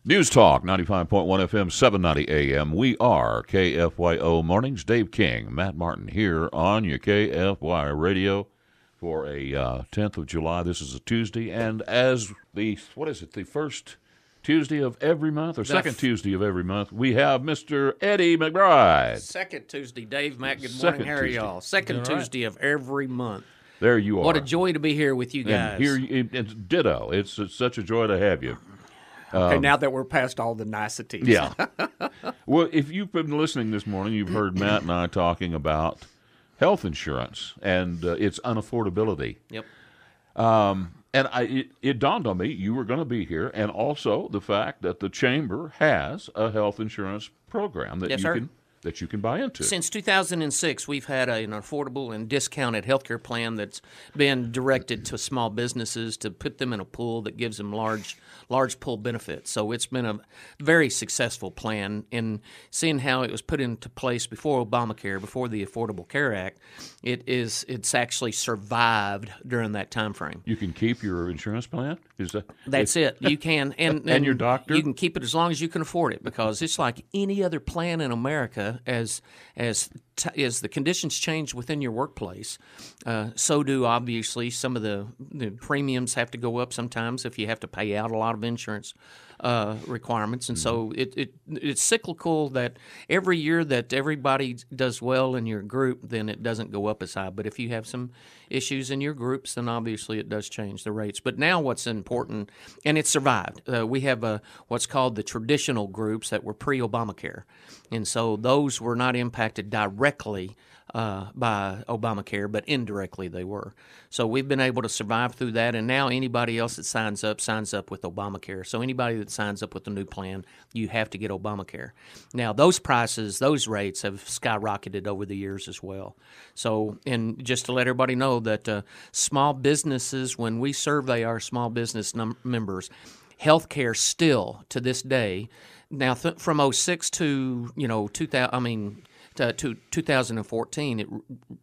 News Talk, 95.1 FM, 790 AM. We are KFYO Mornings. Dave King, Matt Martin here on your KFYO radio for a 10th of July. This is a Tuesday, and as the first Tuesday of every month, or second Tuesday of every month, we have Mr. Eddie McBride. Second Tuesday, Dave, Matt, good morning. How are y'all? Second Tuesday of every month. There you are. What a joy to be here with you guys. It's ditto. It's such a joy to have you. Okay, now that we're past all the niceties. Yeah. Well, if you've been listening this morning, you've heard Matt and I talking about health insurance and its unaffordability. Yep. And it dawned on me you were going to be here, and also the fact that the Chamber has a health insurance program that you can buy into. Since 2006, we've had an affordable and discounted health care plan that's been directed to small businesses to put them in a pool that gives them large pool benefits. So it's been a very successful plan. And seeing how it was put into place before Obamacare, before the Affordable Care Act, it's actually survived during that time frame. You can keep your insurance plan? That's it. You can. And your doctor? You can keep it as long as you can afford it, because it's like any other plan in America. As the conditions change within your workplace, so do obviously some of the premiums have to go up sometimes if you have to pay out a lot of insurance requirements, and so it's cyclical. That every year that everybody does well in your group, then it doesn't go up as high. But if you have some issues in your groups, then obviously it does change the rates. But now what's important, and it's survived. We have what's called the traditional groups that were pre-Obamacare, and so those were not impacted directly by Obamacare, but indirectly they were. So we've been able to survive through that, and now anybody else that signs up with Obamacare. So anybody that signs up with the new plan, you have to get Obamacare. Now those prices, those rates have skyrocketed over the years as well. So, and just to let everybody know that small businesses, when we survey our small business members, healthcare still to this day, now from 06 to 2014, it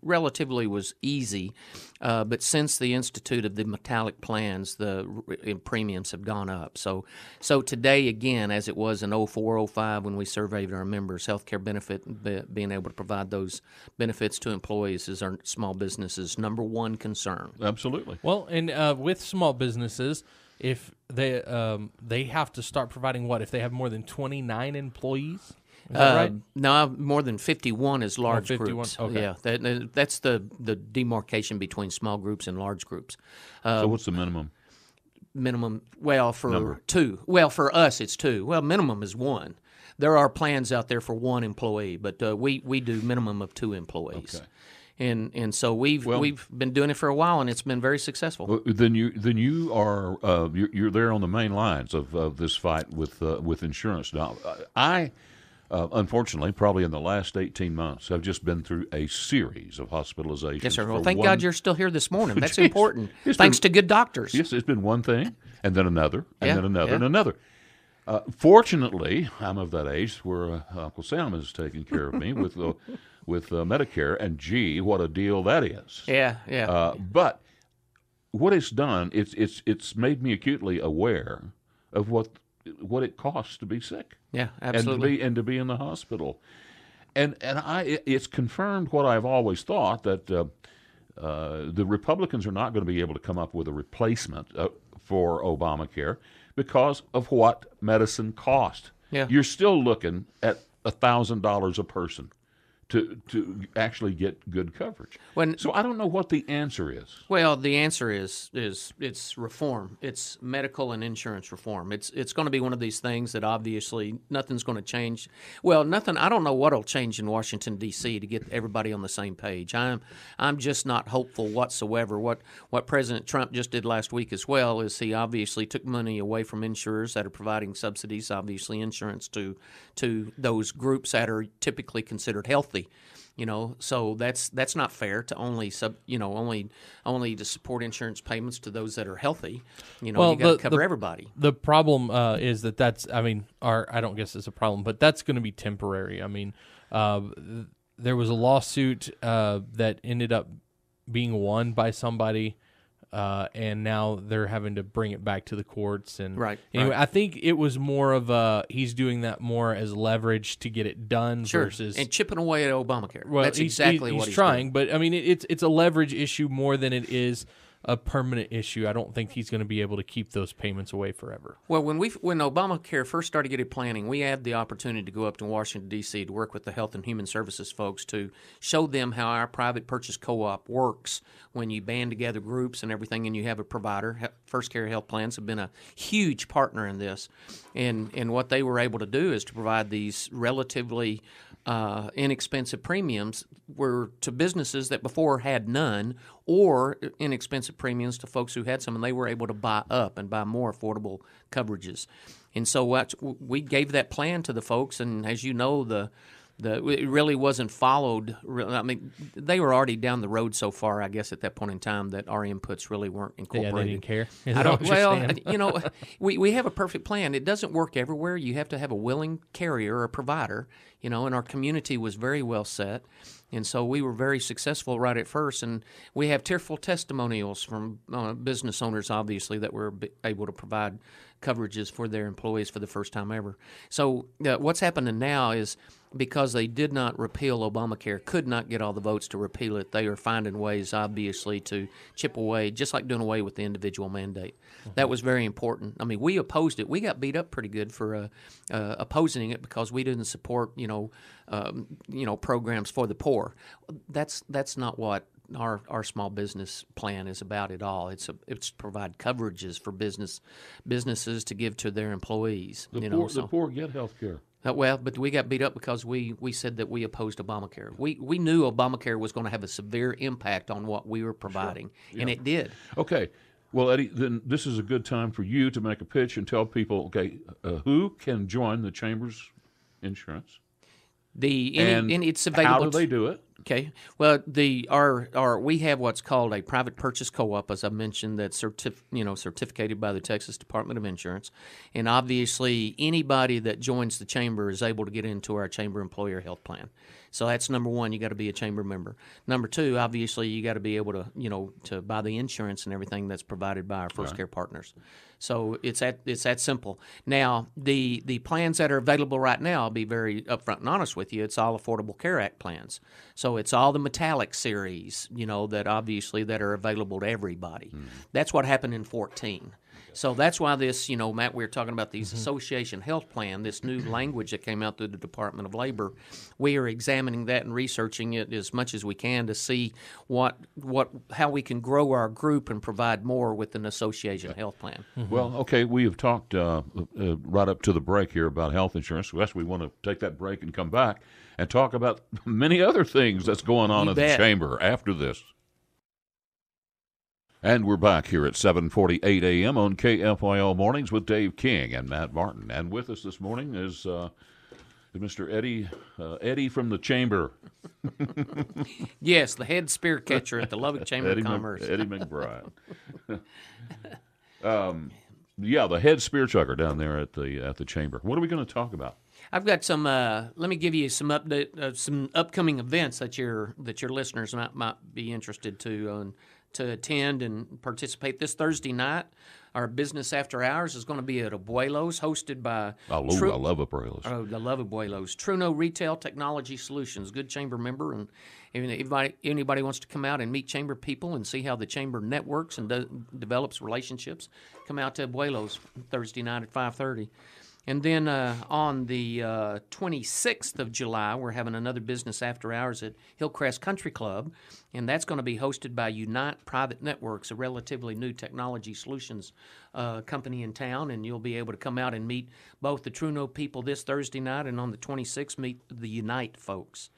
relatively was easy, but since the institute of the metallic plans, the premiums have gone up. So today, again, as it was in 04, 05 when we surveyed our members, healthcare benefit, being able to provide those benefits to employees is our small businesses' number one concern. Absolutely. Well, and with small businesses, if they have to start providing what if they have more than 29 employees? Is that right? No, more than 51 is large 51? groups. Okay. Yeah, that's the demarcation between small groups and large groups. So what's the minimum? Minimum, well, for Number. two. Well, for us, it's two. Well, minimum is one. There are plans out there for one employee, but we do minimum of two employees. Okay. And so we've been doing it for a while, and it's been very successful. Well, then you are you're there on the main lines of this fight with insurance. Now, I unfortunately, probably in the last 18 months, have just been through a series of hospitalizations. Yes, sir. Well, thank God you're still here this morning. That's important. Thanks to good doctors. Yes, it's been one thing, and then another, and then another, and another. Fortunately, I'm of that age where Uncle Sam is taking care of me with Medicare, and gee, what a deal that is. Yeah. But what it's done, it's made me acutely aware of what it costs to be sick. Yeah, absolutely. And to be in the hospital. And it's confirmed what I've always thought, that the Republicans are not going to be able to come up with a replacement for Obamacare because of what medicine cost. Yeah. You're still looking at $1,000 a person to actually get good coverage. So I don't know what the answer is. Well, the answer is it's reform. It's medical and insurance reform. It's going to be one of these things that obviously nothing's going to change. Well, nothing. I don't know what'll change in Washington D.C. to get everybody on the same page. I'm just not hopeful whatsoever. What President Trump just did last week as well is he obviously took money away from insurers that are providing subsidies, obviously insurance to those groups that are typically considered healthy. So that's not fair to only to support insurance payments to those that are healthy. You got to cover everybody. The problem is that's I don't guess it's a problem, but that's going to be temporary. There was a lawsuit that ended up being won by somebody and now they're having to bring it back to the courts. And anyway, right. I think it was more of he's doing that more as leverage to get it done versus and chipping away at Obamacare. Well, that's exactly what he's trying. doing. But I mean, it's a leverage issue more than it is a permanent issue. I don't think he's going to be able to keep those payments away forever. Well, when Obamacare first started getting planning, we had the opportunity to go up to Washington, D.C. to work with the Health and Human Services folks to show them how our private purchase co-op works when you band together groups and everything and you have a provider. First Care Health Plans have been a huge partner in this. And what they were able to do is to provide these relatively inexpensive premiums were to businesses that before had none, or inexpensive premiums to folks who had some, and they were able to buy up and buy more affordable coverages. And so we gave that plan to the folks, and as you know, it really wasn't followed. I mean, they were already down the road so far, I guess, at that point in time that our inputs really weren't incorporated. Yeah, they didn't care. I don't. Well, you know, we have a perfect plan. It doesn't work everywhere. You have to have a willing carrier or provider, you know, and our community was very well set. And so we were very successful right at first, and we have tearful testimonials from business owners, obviously, that were able to provide coverages for their employees for the first time ever. So what's happening now is because they did not repeal Obamacare, could not get all the votes to repeal it, they are finding ways, obviously, to chip away, just like doing away with the individual mandate. Mm-hmm. That was very important. I mean, we opposed it. We got beat up pretty good for opposing it because we didn't support, programs for the poor. That's not what our small business plan is about at all. It's to provide coverages for businesses to give to their employees. The poor get health care. Well, but we got beat up because we said that we opposed Obamacare. We knew Obamacare was going to have a severe impact on what we were providing, and it did. Okay. Well, Eddie, then this is a good time for you to make a pitch and tell people, who can join the Chamber's insurance? It's available. How do they do it? Okay. Well, we have what's called a private purchase co-op, as I mentioned, that's certificated by the Texas Department of Insurance, and obviously anybody that joins the chamber is able to get into our chamber employer health plan. So that's number one. You got to be a chamber member. Number two, obviously, you got to be able to to buy the insurance and everything that's provided by our First Care partners. So it's that simple. Now, the plans that are available right now, I'll be very upfront and honest with you, it's all Affordable Care Act plans. So it's all the metallic series, that obviously that are available to everybody. Mm-hmm. That's what happened in 2014. So that's why this, Matt, we were talking about these association health plan, this new language that came out through the Department of Labor. We are examining that and researching it as much as we can to see how we can grow our group and provide more with an association health plan. Mm-hmm. Well, okay, we have talked right up to the break here about health insurance. Yes, we want to take that break and come back and talk about many other things that's going on at the Chamber after this. And we're back here at 7:48 a.m. on KFYO Mornings with Dave King and Matt Martin. And with us this morning is Mr. Eddie from the Chamber. Yes, the head spear catcher at the Lubbock Chamber of Commerce. Eddie McBride. The head spear chucker down there at the Chamber. What are we going to talk about? I've got some. Let me give you some update, some upcoming events that your listeners might be interested to attend and participate. This Thursday night, our business after hours is going to be at Abuelo's, hosted by I love Abuelo's. Oh, I love Abuelo's. Truno Retail Technology Solutions, good chamber member, and if anybody wants to come out and meet chamber people and see how the chamber networks and develops relationships, come out to Abuelo's Thursday night at 5:30. And then on the 26th of July, we're having another business after hours at Hillcrest Country Club, and that's going to be hosted by Unite Private Networks, a relatively new technology solutions company in town, and you'll be able to come out and meet both the Truno people this Thursday night, and on the 26th, meet the Unite folks.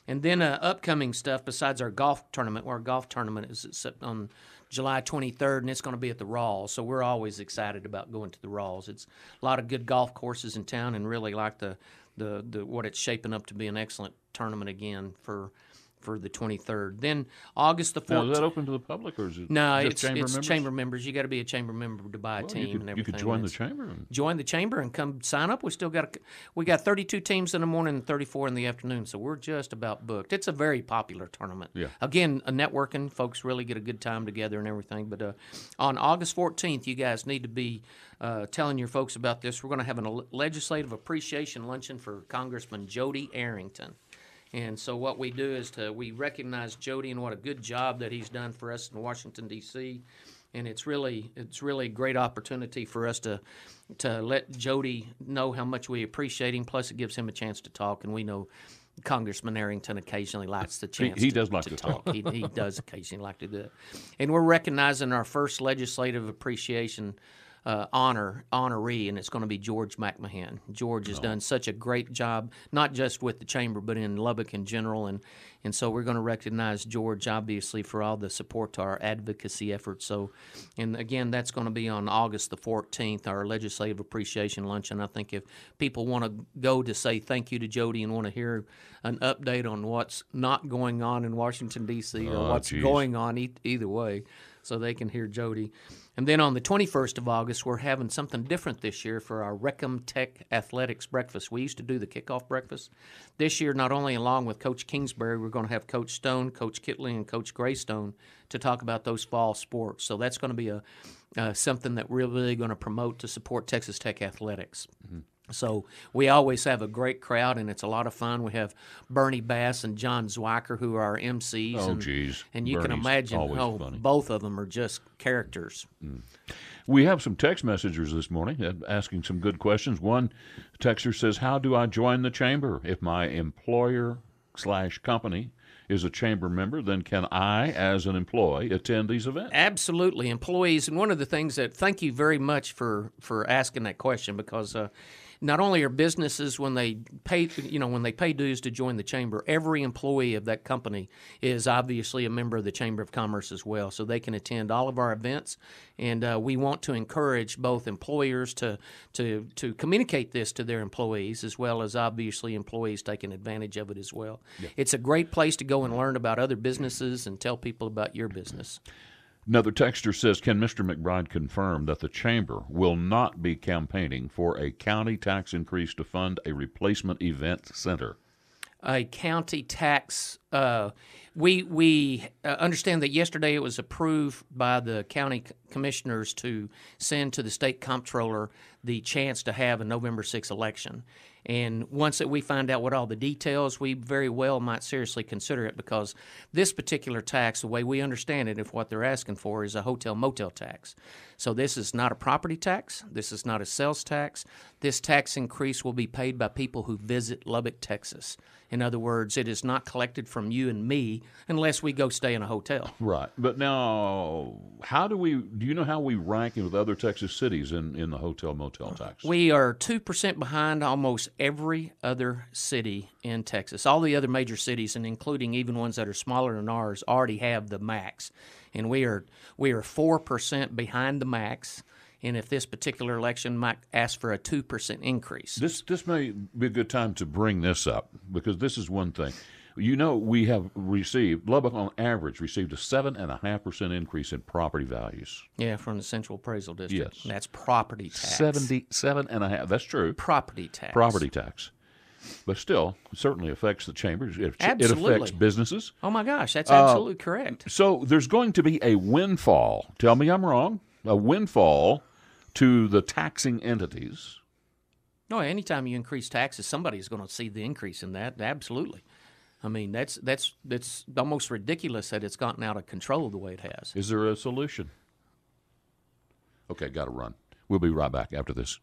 And then upcoming stuff besides our golf tournament, our golf tournament is on July 23rd, and it's going to be at the Rawls. So we're always excited about going to the Rawls. It's a lot of good golf courses in town, and really like the what it's shaping up to be an excellent tournament again for for the 23rd. Then August the 14th. Now, is that open to the public, or is it No, just it's chamber members. You got to be a chamber member to buy a team and everything. You could join the chamber. Join the chamber and come sign up. We got 32 teams in the morning and 34 in the afternoon, so we're just about booked. It's a very popular tournament. Yeah. Again, networking, folks really get a good time together and everything. But on August 14th, you guys need to be telling your folks about this. We're going to have a legislative appreciation luncheon for Congressman Jody Arrington. And so what we do is we recognize Jody and what a good job that he's done for us in Washington, D.C., and it's really a great opportunity for us to let Jody know how much we appreciate him. Plus, it gives him a chance to talk, and we know Congressman Arrington occasionally likes the chance. He does like to talk. He does occasionally like to do it. And we're recognizing our first legislative appreciation honoree, and it's going to be George McMahon. George has done such a great job, not just with the chamber, but in Lubbock in general, and so we're going to recognize George, obviously, for all the support to our advocacy efforts. So, and again, that's going to be on August the 14th, our legislative appreciation luncheon. I think if people want to go to say thank you to Jody and want to hear an update on what's not going on in Washington, D.C., or what's going on either way, so they can hear Jody. And then on the 21st of August, we're having something different this year for our Reckham Tech Athletics Breakfast. We used to do the kickoff breakfast. This year, not only along with Coach Kingsbury, we're going to have Coach Stone, Coach Kitley, and Coach Greystone to talk about those fall sports. So that's going to be something that we're really going to promote to support Texas Tech athletics. Mm-hmm. So we always have a great crowd, and it's a lot of fun. We have Bernie Bass and John Zwicker, who are our MCs. Oh, geez. And you can imagine, both of them are just characters. Mm. We have some text messengers this morning asking some good questions. One texter says, how do I join the chamber? If my employer/company is a chamber member, then can I, as an employee, attend these events? Absolutely. Employees, and one of the things thank you very much for asking that question, because not only are businesses, when they pay dues to join the chamber, every employee of that company is obviously a member of the Chamber of Commerce as well, so they can attend all of our events. And we want to encourage both employers to communicate this to their employees, as well as obviously employees taking advantage of it as well. Yeah. It's a great place to go and learn about other businesses and tell people about your business. Another texter says, can Mr. McBride confirm that the Chamber will not be campaigning for a county tax increase to fund a replacement event center? A county tax, we understand that yesterday it was approved by the county commissioners to send to the state comptroller the chance to have a November 6th election. And once that we find out what all the details, we very well might seriously consider it, because this particular tax, the way we understand it, if what they're asking for is a hotel-motel tax. So this is not a property tax. This is not a sales tax. This tax increase will be paid by people who visit Lubbock, Texas. In other words, it is not collected from you and me unless we go stay in a hotel. Right. But now, do you know how we rank with other Texas cities in the hotel-motel tax? We are 2% behind almost every other city in Texas. All the other major cities, and including even ones that are smaller than ours, already have the max. And we are 4% behind the max. And if this particular election might ask for a 2% increase. This may be a good time to bring this up, because this is one thing. You know, we have Lubbock on average received a 7.5% increase in property values. Yeah, from the Central Appraisal District. Yes. That's property tax. 77.5%. That's true. Property tax. Property tax. But still, it certainly affects the chamber. It affects businesses. Oh, my gosh, that's absolutely correct. So there's going to be a windfall. Tell me I'm wrong. A windfall to the taxing entities. No, anytime you increase taxes, somebody's going to see the increase in that. Absolutely. I mean, that's almost ridiculous that it's gotten out of control the way it has. Is there a solution? Okay, got to run. We'll be right back after this.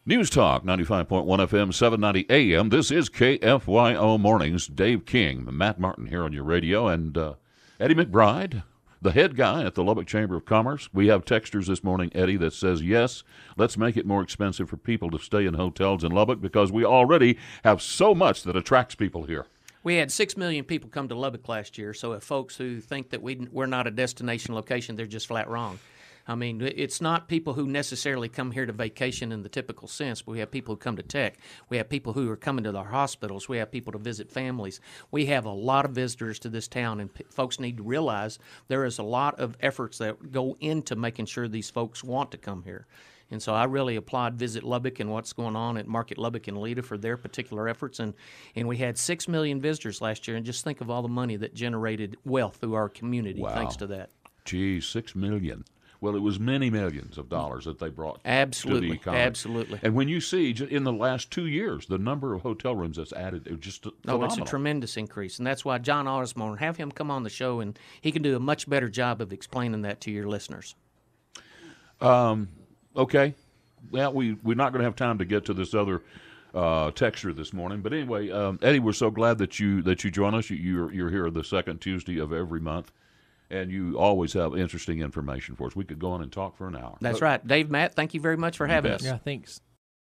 News Talk, 95.1 FM, 790 AM. This is KFYO Mornings. Dave King, Matt Martin here on your radio, and Eddie McBride, the head guy at the Lubbock Chamber of Commerce. We have texters this morning, Eddie, that says, yes, let's make it more expensive for people to stay in hotels in Lubbock, because we already have so much that attracts people here. We had 6 million people come to Lubbock last year, so if folks who think that we're not a destination location, they're just flat wrong. I mean, it's not people who necessarily come here to vacation in the typical sense, but we have people who come to tech. We have people who are coming to our hospitals. We have people to visit families. We have a lot of visitors to this town, and folks need to realize there is a lot of efforts that go into making sure these folks want to come here. And so I really applaud Visit Lubbock and what's going on at Market Lubbock and Leda for their particular efforts. And we had 6 million visitors last year, and just think of all the money that generated wealth through our community thanks to that. Geez, 6 million. Well, it was many millions of dollars that they brought to the economy. Absolutely. And when you see in the last 2 years, the number of hotel rooms that's added, it was just phenomenal. It's a tremendous increase. And that's why John Osborne, have him come on the show, and he can do a much better job of explaining that to your listeners. Okay. Well, we're not going to have time to get to this other texture this morning. But anyway, Eddie, we're so glad that you join us. You're here the second Tuesday of every month. And you always have interesting information for us. We could go on and talk for an hour. That's right. Dave, Matt, thank you very much for having us. Yeah, thanks.